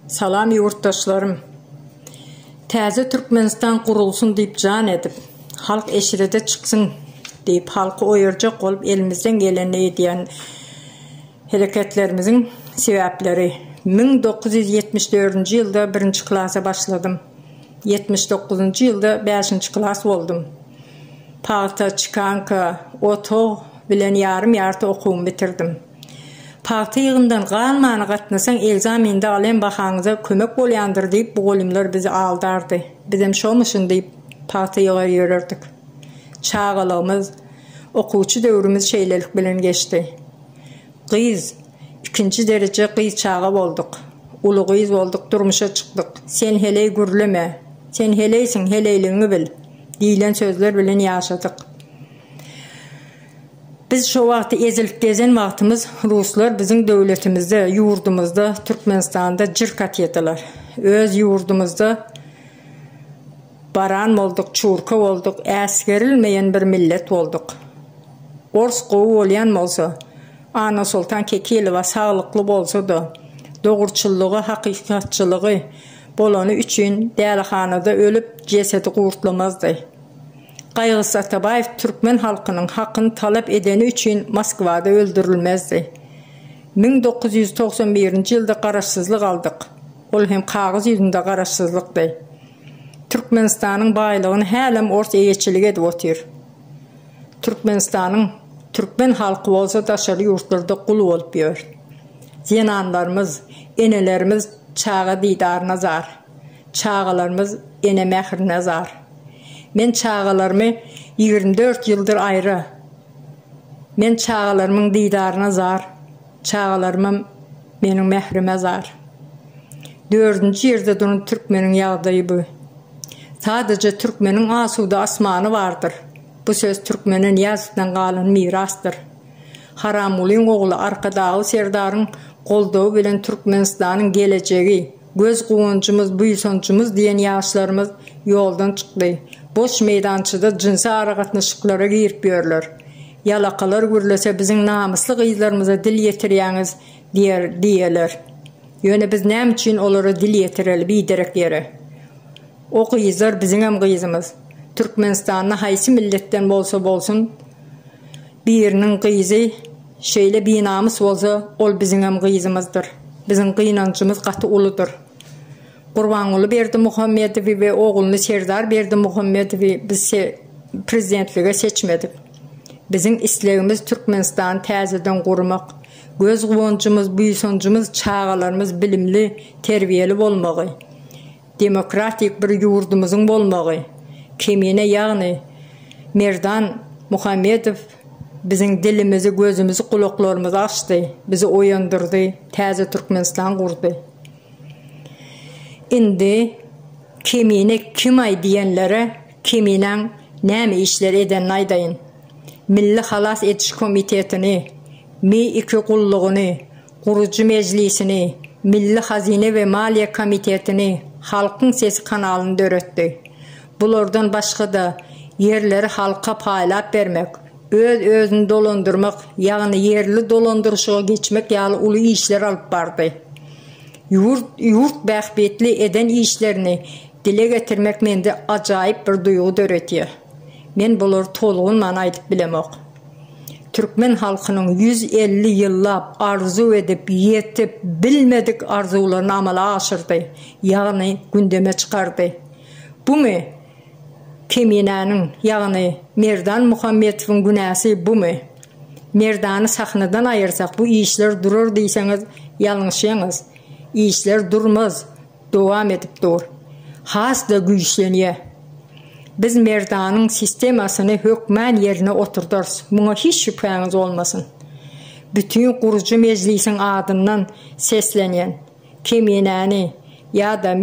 Salam yurttaşlarım. Təzə Türkmenistan qurulsun deyip can edip, halk eşirede çıksın deyip, halkı oyurcaq olup elimizden gelen ediyen hareketlerimizin sebepleri. 1974 yılda 1. klasa başladım. 79. yılda 5. klas oldum. Parta, çıkanka, oto bilen yarım yartı okuğumu bitirdim. Parti yığından qalmanı qatnasan egzaminde alen baxanıza kömek bolyandır deyip bu olimler bizi aldardı. Bizim şomışın deyip parti yığar yürürdük. Çağalığımız, okuçu dövrümüz şeylelik bilen geçti. Qıyız, 2. derece qıyız çağı olduk. Ulu qıyız olduk, durmuşa çıktık. Sen heley gürleme, sen heleysin, heleyliğini bil. Deyilen sözler bilen yaşadık. Biz şu vakti ezilip gezen vaktimiz Ruslar bizim devletimizde, yurdumuzda, Türkmenistan'da cirkat yediler. Öz yurdumuzda baran olduk, çurka olduk, eskerilmeyen bir millet olduk. Ors qovu olayan olsa, Ana Sultan Kekilova sağlıklı bolsa da, doğurçulluğu, hakikatçılığı bolanı üçün dəlixanada ölüp cesedi qurtlamazdı. Qaygısı Atabayev Türkmen halkının hakkını talep edeni için Moskvada öldürülmezdi. 1991 yılda qaraşsızlık aldık. Ol hem kağız yüzünde qaraşsızlıqdı. Türkmenistan'ın baylığını hələm ors eyeçilik edip otur. Türkmen halkı olsa daşarı yurtlarda qulu olup yor. Zenanlarımız, enelerimiz çağı didarına zar. Çağalarımız ene məhrine zar. Men çağalarımı 24 yıldır ayrı. Men çağalarımın didarına zar. Çağalarımın benim məhrime zar. 4. yerde durun Türkmenin yağdayı bu. Sadece Türkmenin asuda asmanı vardır. Bu söz Türkmenin yazıdan qalan mirastır. Haramulin oğlu arkadağı serdarın kolduğu bilen Türkmenistan'ın geleceği, göz kuvancımız, buysoncumuz diyen yaşlarımız yoldan çıktı. Boş meydançıda cinsi aragatnışıklara girip görürler. Yalakalar gürlese bizim namuslu kıyızlarımıza dil yetiriyeniz diyeler. Yöne biz nem için onlara dil yetireli biderek yere. O kıyızlar bizim hem kıyızımız. Türkmenistan'na haysi milletten bolsa bolsun, birinin kıyızı şeyle bir namus olsa ol bizim hem kıyızımızdır. Bizim kıyınancımız katı uludur. Qurbanqulu Berdimuhammedovi ve oğlunu Serdar Berdimuhammedovi biz prezidentliğe seçmedik. Bizim isleğimiz Türkmenistan'ı təzədən qurmaq, göz quvancımız, buysoncumuz, çağalarımız bilimli, terbiyeli olmağı, demokratik bir yurdumuzun olmağı, kemine yani Merdan Muhammedov bizim dilimizi, gözümüzü, kulaklarımızı açtı, bizi oyandırdı, təzə Türkmenistan kurdu. Indi kemine kim ay diyenlere keminen näme işler eden aydayın. Milli Halas Etiş Komitetini, Mi-2 kulluğunu, Kurucu Meclisini, Milli Hazine ve Maliye Komitetini, Halkın Sesi kanalını döretti. Bulardan başka da yerleri halka paylaşıp vermek, özünü dolandırmak, yani yerli dolandırışığa geçmek yani ulu işler alıp bardı. Yurt bəxbetli eden işlerini dile getirmek mende acayip bir duygu döretiyor. Men bular toluğun manaydıp bilemek. Türkmen halkının 150 yıllap arzu edip yetip bilmedik arzularını amala aşırdı. Yani gündeme çıkardı. Bu mu? Keminanın yani Merdan Muhammedov'un günahı bu mu? Merdan'ı sahnadan ayırsak bu işler durur deyseniz yanlışsınız. İşler durmaz, devam edip dur. Has da güçleniyor. Biz Merdan'ın sistemasını hükmen yerine oturduruz. Buna hiç şüpheniz olmasın. Bütün kurucu meclisin adından seslenen Keminani ya da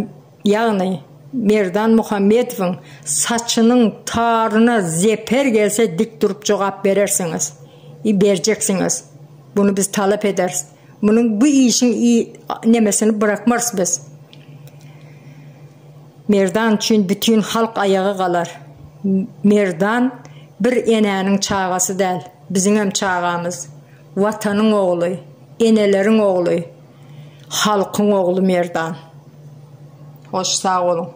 yani Merdan Muhammedov'un saçının tarına zeper gelse dik durup cevap verirsiniz. Vereceksiniz. Bunu biz talep ederiz. Bunun bu işin nemesini bırakmarız biz. Merdan için bütün halk ayağı qalar. Merdan bir enenin çağası değil. Bizim hem çağımız. Vatanın oğlu, enelerin oğlu, halkın oğlu Merdan. Hoş sağ olun.